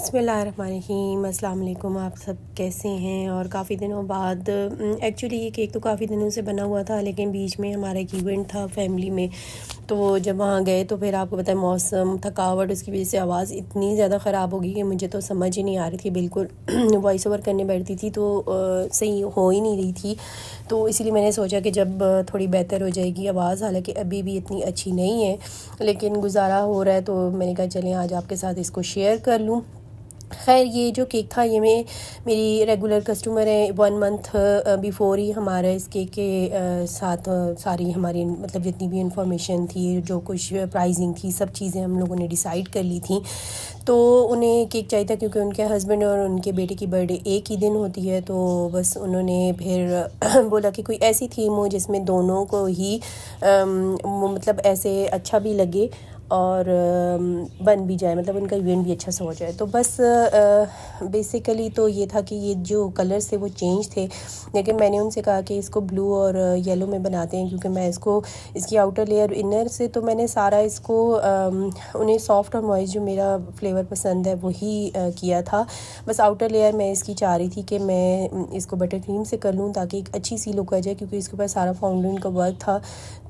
बिस्मिल्लाहिर्रहमानिर्रहीम। अस्सलाम वालेकुम। आप सब कैसे हैं? और काफ़ी दिनों बाद एक्चुअली ये केक तो काफ़ी दिनों से बना हुआ था, लेकिन बीच में हमारा एक इवेंट था फैमिली में। तो जब वहाँ गए तो फिर आपको पता है मौसम, थकावट, उसकी वजह से आवाज़ इतनी ज़्यादा ख़राब हो गई कि मुझे तो समझ ही नहीं आ रही थी बिल्कुल। वॉइस ओवर करने बैठती थी तो सही हो ही नहीं रही थी। तो इसीलिए मैंने सोचा कि जब थोड़ी बेहतर हो जाएगी आवाज़, हालांकि अभी भी इतनी अच्छी नहीं है लेकिन गुजारा हो रहा है, तो मैंने कहा चलें आज आपके साथ इसको शेयर कर लूँ। खैर ये जो केक था ये मेरी रेगुलर कस्टमर है। 1 मंथ बिफ़ोर ही हमारा इस केक के साथ सारी हमारी मतलब जितनी भी इंफॉर्मेशन थी, जो कुछ प्राइसिंग थी, सब चीज़ें हम लोगों ने डिसाइड कर ली थी। तो उन्हें केक चाहिए था क्योंकि उनके हस्बैंड और उनके बेटे की बर्थडे एक ही दिन होती है। तो बस उन्होंने फिर बोला कि कोई ऐसी थीम हो जिसमें दोनों को ही मतलब ऐसे अच्छा भी लगे और बन भी जाए, मतलब उनका इवेंट भी अच्छा सा हो जाए। तो बस बेसिकली तो ये था कि ये जो कलर्स थे वो चेंज थे, लेकिन मैंने उनसे कहा कि इसको ब्लू और येलो में बनाते हैं क्योंकि मैं इसको इसकी आउटर लेयर इनर से तो मैंने सारा इसको उन्हें सॉफ्ट और मॉइस्ट जो मेरा फ्लेवर पसंद है वही किया था। बस आउटर लेयर मैं इसकी चाह रही थी कि मैं इसको बटर क्रीम से कर लूँ ताकि एक अच्छी सी लुक आ जाए, क्योंकि इसके ऊपर सारा फाउंडेन का वर्क था।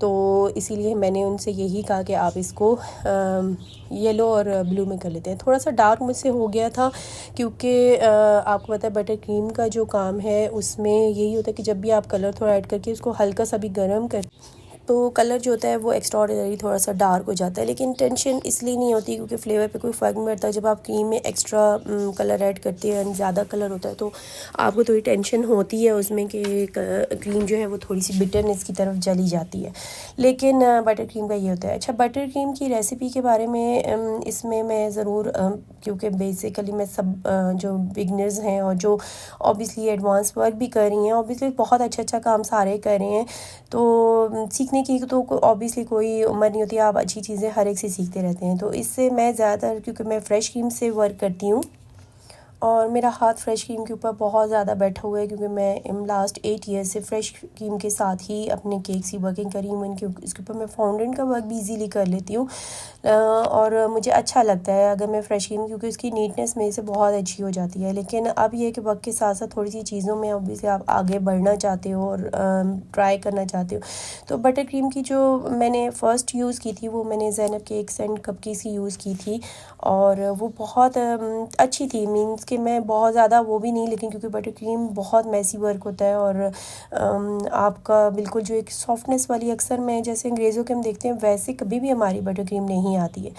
तो इसीलिए मैंने उनसे यही कहा कि आप इसको येलो और ब्लू में कर लेते हैं। थोड़ा सा डार्क मुझसे हो गया था क्योंकि आपको पता है बटर क्रीम का जो काम है उसमें यही होता है कि जब भी आप कलर थोड़ा ऐड करके उसको हल्का सा भी गर्म कर तो कलर जो होता है वो एक्स्ट्राऑर्डिनरी थोड़ा सा डार्क हो जाता है। लेकिन टेंशन इसलिए नहीं होती क्योंकि फ्लेवर पे कोई फ़र्क नहीं पड़ता। जब आप क्रीम में एक्स्ट्रा कलर ऐड करते हैं, ज़्यादा कलर होता है, तो आपको थोड़ी टेंशन होती है उसमें कि क्रीम जो है वो थोड़ी सी बिटरनेस की तरफ चली जाती है। लेकिन बटर क्रीम का ये होता है। अच्छा, बटर क्रीम की रेसिपी के बारे में इसमें मैं ज़रूर क्योंकि बेसिकली मैं सब जो बिगनर्स हैं और जो ऑब्वियसली एडवांस वर्क भी कर रही हैं, ऑब्वियसली बहुत अच्छा काम सारे कर रहे हैं, तो सीखने की तो ऑब्वियसली कोई उम्र नहीं होती। आप अच्छी चीज़ें हर एक से सीखते रहते हैं। तो इससे मैं ज़्यादातर क्योंकि मैं फ़्रेश क्रीम से वर्क करती हूँ और मेरा हाथ फ्रेश क्रीम के ऊपर बहुत ज़्यादा बैठा हुआ है क्योंकि मैं लास्ट 8 ईयर से फ्रेश क्रीम के साथ ही अपने केक्स की वर्किंग करी हूँ। इसके ऊपर मैं फाउंडेन का वर्क भी इजीली कर लेती हूँ और मुझे अच्छा लगता है अगर मैं फ़्रेश क्रीम, क्योंकि उसकी नीटनेस मेरे से बहुत अच्छी हो जाती है। लेकिन अब ये है कि वक्त के साथ साथ थोड़ी सी चीज़ों में ऑब्वियसली आप आगे बढ़ना चाहते हो और ट्राई करना चाहते हो। तो बटर क्रीम की जो मैंने फ़र्स्ट यूज़ की थी वो मैंने ज़ैनब केक्स एंड कपकेक्स की यूज़ की थी और वो बहुत अच्छी थी। मीन्स कि मैं बहुत ज़्यादा वो भी नहीं, लेकिन क्योंकि बटर क्रीम बहुत मैसी वर्क होता है और आपका बिल्कुल जो एक सॉफ्टनेस वाली अक्सर में जैसे अंग्रेज़ों के हम देखते हैं वैसे कभी भी हमारी बटर क्रीम नहीं आती है।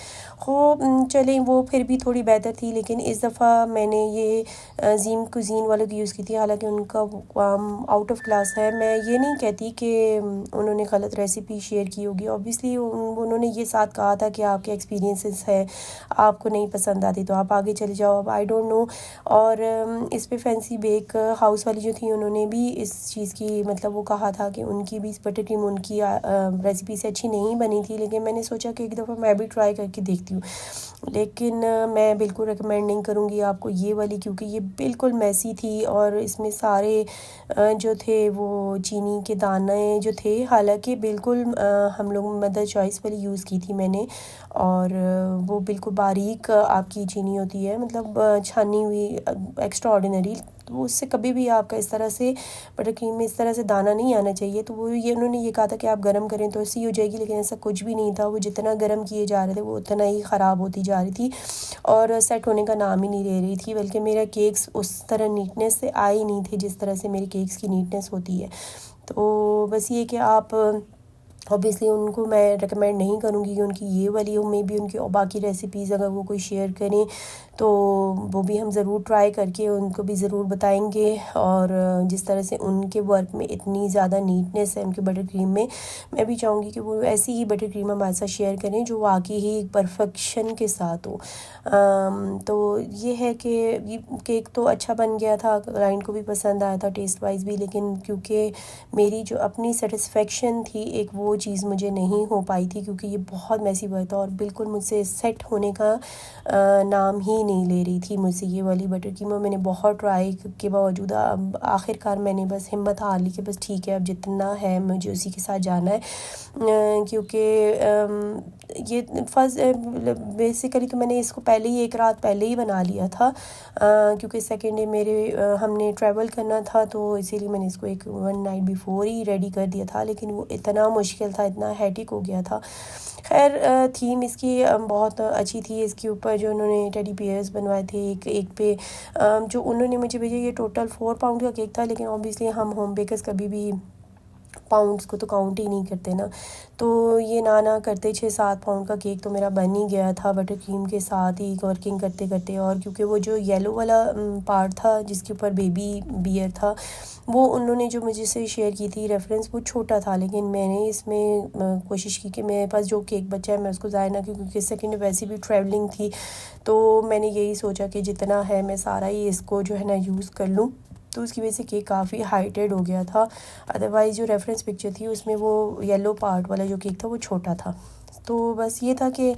हो चलें वो फिर भी थोड़ी बेहतर थी, लेकिन इस दफ़ा मैंने ये ज़ीम कुज़ीन वालों की यूज़ की थी। हालांकि उनका काम आउट ऑफ क्लास है। मैं ये नहीं कहती कि उन्होंने गलत रेसिपी शेयर की होगी। ऑब्वियसली उन्होंने ये साथ कहा था कि आपके एक्सपीरियंसेस है, आपको नहीं पसंद आती तो आप आगे चले जाओ। अब आई डोंट नो। और इस पे फैंसी बेक हाउस वाली जो थी उन्होंने भी इस चीज़ की मतलब वो कहा था कि उनकी भी बटर क्रीम उनकी रेसिपी से अच्छी नहीं बनी थी। लेकिन मैंने सोचा कि एक दफ़ा मैं भी ट्राई करके देखती हूँ। लेकिन मैं बिल्कुल रिकमेंड नहीं करूँगी आपको ये वाली, क्योंकि ये बिल्कुल मैसी थी और इसमें सारे जो थे वो चीनी के दाने जो थे, हालांकि बिल्कुल हम लोग मदर चॉइस वाली यूज़ की थी मैंने, और वो बिल्कुल बारीक आपकी चीनी होती है, मतलब छानी हुई एक्स्ट्रा ऑर्डिनरी। तो उससे कभी भी आपका इस तरह से बटर क्रीम में इस तरह से दाना नहीं आना चाहिए। तो वो ये उन्होंने ये कहा था कि आप गर्म करें तो ऐसी हो जाएगी, लेकिन ऐसा कुछ भी नहीं था। वो जितना गर्म किए जा रहे थे वो उतना ही ख़राब होती जा रही थी और सेट होने का नाम ही नहीं ले रही थी। बल्कि मेरा केक्स उस तरह नीटनेस से आए ही नहीं थे जिस तरह से मेरे केक्स की नीटनेस होती है। तो बस ये कि आप ऑब्वियसली उनको मैं रिकमेंड नहीं करूँगी कि उनकी ये वाली हो, मे भी उनकी और बाकी रेसिपीज़ अगर वो कोई शेयर करें तो वो भी हम ज़रूर ट्राई करके उनको भी ज़रूर बताएंगे। और जिस तरह से उनके वर्क में इतनी ज़्यादा नीटनेस है उनके बटर क्रीम में, मैं भी चाहूँगी कि वो ऐसी ही बटर क्रीम हमारे साथ शेयर करें जो वाकई ही एक परफेक्शन के साथ हो। तो ये है कि ये केक तो अच्छा बन गया था, क्लाइंट को भी पसंद आया था टेस्ट वाइज भी, लेकिन क्योंकि मेरी जो अपनी सेटिस्फेक्शन थी एक वो वो चीज़ मुझे नहीं हो पाई थी क्योंकि ये बहुत मैसी वर्क था और बिल्कुल मुझसे सेट होने का नाम ही नहीं ले रही थी मुझसे ये वाली बटर कीमा। मैंने बहुत ट्राई के बावजूद अब आखिरकार मैंने बस हिम्मत हार ली कि बस ठीक है, अब जितना है मुझे उसी के साथ जाना है। क्योंकि ये फर्स्ट बेसिकली तो मैंने इसको पहले ही एक रात पहले ही बना लिया था, क्योंकि सेकेंड डे मेरे हमने ट्रैवल करना था, तो इसीलिए मैंने इसको एक 1 नाइट बिफोर ही रेडी कर दिया था। लेकिन वो इतना मुश्किल था, इतना हेटिक हो गया था। खैर थीम इसकी बहुत अच्छी थी। इसके ऊपर जो उन्होंने टेडी बियर्स बनवाए थे, एक पे जो उन्होंने मुझे भेजा, ये टोटल 4 पाउंड का केक था। लेकिन ऑब्वियसली हम होम बेकर्स कभी भी पाउंड्स को तो काउंट ही नहीं करते ना, तो ये ना करते 6-7 पाउंड का केक तो मेरा बन ही गया था बटर क्रीम के साथ ही वर्किंग करते करते। और क्योंकि वो जो येलो वाला पार्ट था जिसके ऊपर बेबी बियर था, वो उन्होंने जो मुझे से शेयर की थी रेफरेंस, वो छोटा था। लेकिन मैंने इसमें कोशिश की कि मेरे पास जो केक बचा है मैं उसको ज़ाया ना क्यों, क्योंकि सेकेंड वैसे भी ट्रैवलिंग थी, तो मैंने यही सोचा कि जितना है मैं सारा ही इसको जो है ना यूज़ कर लूँ। तो उसकी वजह से केक काफ़ी हाइटेड हो गया था। अदरवाइज़ जो रेफरेंस पिक्चर थी उसमें वो येलो पार्ट वाला जो केक था वो छोटा था। तो बस ये था कि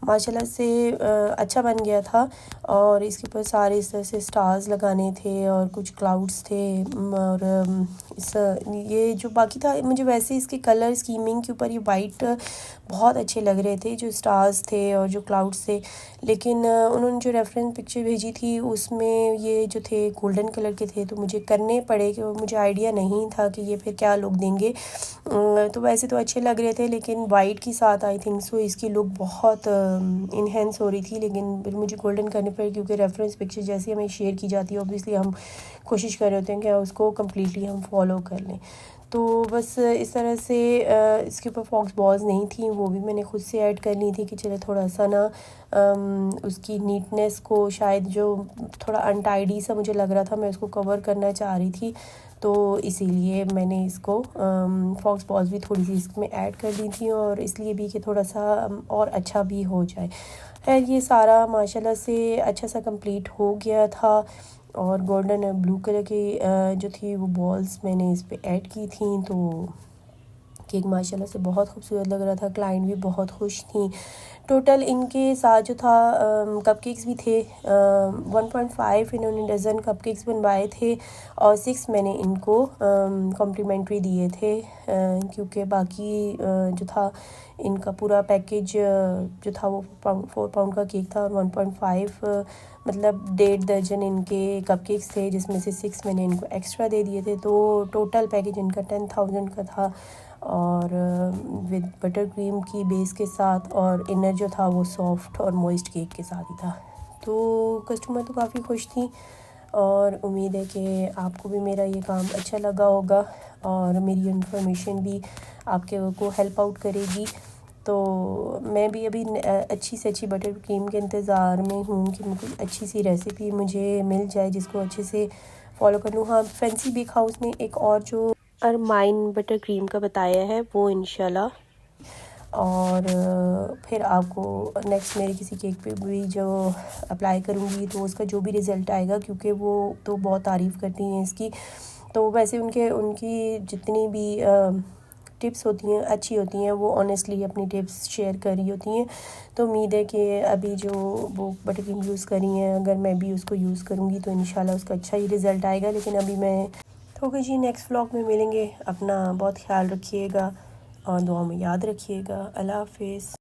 माशाल्लाह से अच्छा बन गया था। और इसके ऊपर सारे इस तरह से स्टार्स लगाने थे और कुछ क्लाउड्स थे। और इस ये जो बाकी था, मुझे वैसे इसके कलर स्कीमिंग के ऊपर ये वाइट बहुत अच्छे लग रहे थे, जो स्टार्स थे और जो क्लाउड्स थे। लेकिन उन्होंने जो रेफरेंस पिक्चर भेजी थी उसमें ये जो थे गोल्डन कलर के थे, तो मुझे करने पड़े कि मुझे आइडिया नहीं था कि ये फिर क्या लुक देंगे। तो वैसे तो अच्छे लग रहे थे, लेकिन वाइट के साथ आई थिंक सो इसकी लुक बहुत इन्हेंस हो रही थी। लेकिन फिर मुझे गोल्डन करने पड़े क्योंकि रेफरेंस पिक्चर जैसी हमें शेयर की जाती है, ऑब्वियसली हम कोशिश कर रहे होते हैं कि उसको कम्प्लीटली हम फॉलो कर लें। तो बस इस तरह से इसके ऊपर फॉक्स बॉल्स नहीं थी, वो भी मैंने ख़ुद से ऐड कर ली थी कि चले थोड़ा सा ना उसकी नीटनेस को, शायद जो थोड़ा अनटाइडी सा मुझे लग रहा था, मैं उसको कवर करना चाह रही थी। तो इसीलिए मैंने इसको फॉक्स बॉल्स भी थोड़ी सी इसमें ऐड कर दी थी, और इसलिए भी कि थोड़ा सा और अच्छा भी हो जाए। खैर ये सारा माशाल्लाह से अच्छा सा कंप्लीट हो गया था। और गोल्डन और ब्लू कलर की जो थी वो बॉल्स मैंने इस पे ऐड की थी, तो केक माशाल्लाह से बहुत खूबसूरत लग रहा था। क्लाइंट भी बहुत खुश थी। टोटल इनके साथ जो था कपकेक्स भी थे, 1.5 इन्होंने डज़न कपकेक्स बनवाए थे और 6 मैंने इनको कॉम्प्लीमेंट्री दिए थे, क्योंकि बाकी जो था इनका पूरा पैकेज जो था वो 4 पाउंड का केक था और 1.5 मतलब 1.5 दर्जन इनके कपकेक्स थे, जिसमें से 6 मैंने इनको एक्स्ट्रा दे दिए थे। तो टोटल पैकेज इनका 10,000 का था, और विद बटर क्रीम की बेस के साथ, और इनर जो था वो सॉफ्ट और मॉइस्ट केक के साथ ही था। तो कस्टमर तो काफ़ी खुश थी, और उम्मीद है कि आपको भी मेरा ये काम अच्छा लगा होगा और मेरी इन्फॉर्मेशन भी आपके को हेल्प आउट करेगी। तो मैं भी अभी अच्छी से अच्छी बटर क्रीम के इंतज़ार में हूँ कि मुझे अच्छी सी रेसिपी मुझे मिल जाए जिसको अच्छे से फॉलो कर लूँ। हाँ, फैंसी बेक हाउस ने एक और जो अरमाइन बटर क्रीम का बताया है वो इंशाल्लाह, और फिर आपको नेक्स्ट मेरे किसी केक पे भी जो अप्लाई करूँगी तो उसका जो भी रिज़ल्ट आएगा, क्योंकि वो तो बहुत तारीफ़ करती हैं इसकी। तो वैसे उनकी जितनी भी टिप्स होती हैं अच्छी होती हैं, वो ऑनेस्टली अपनी टिप्स शेयर कर रही होती हैं। तो उम्मीद है कि अभी जो वो बटर क्रीम यूज़ कर रही हैं, अगर मैं भी उसको यूज़ करूँगी तो इंशाल्लाह उसका अच्छा ही रिज़ल्ट आएगा। लेकिन अभी मैं तो जी नेक्स्ट व्लॉग में मिलेंगे। अपना बहुत ख्याल रखिएगा और दुआ में याद रखिएगा। अल्लाह हाफ़िज़।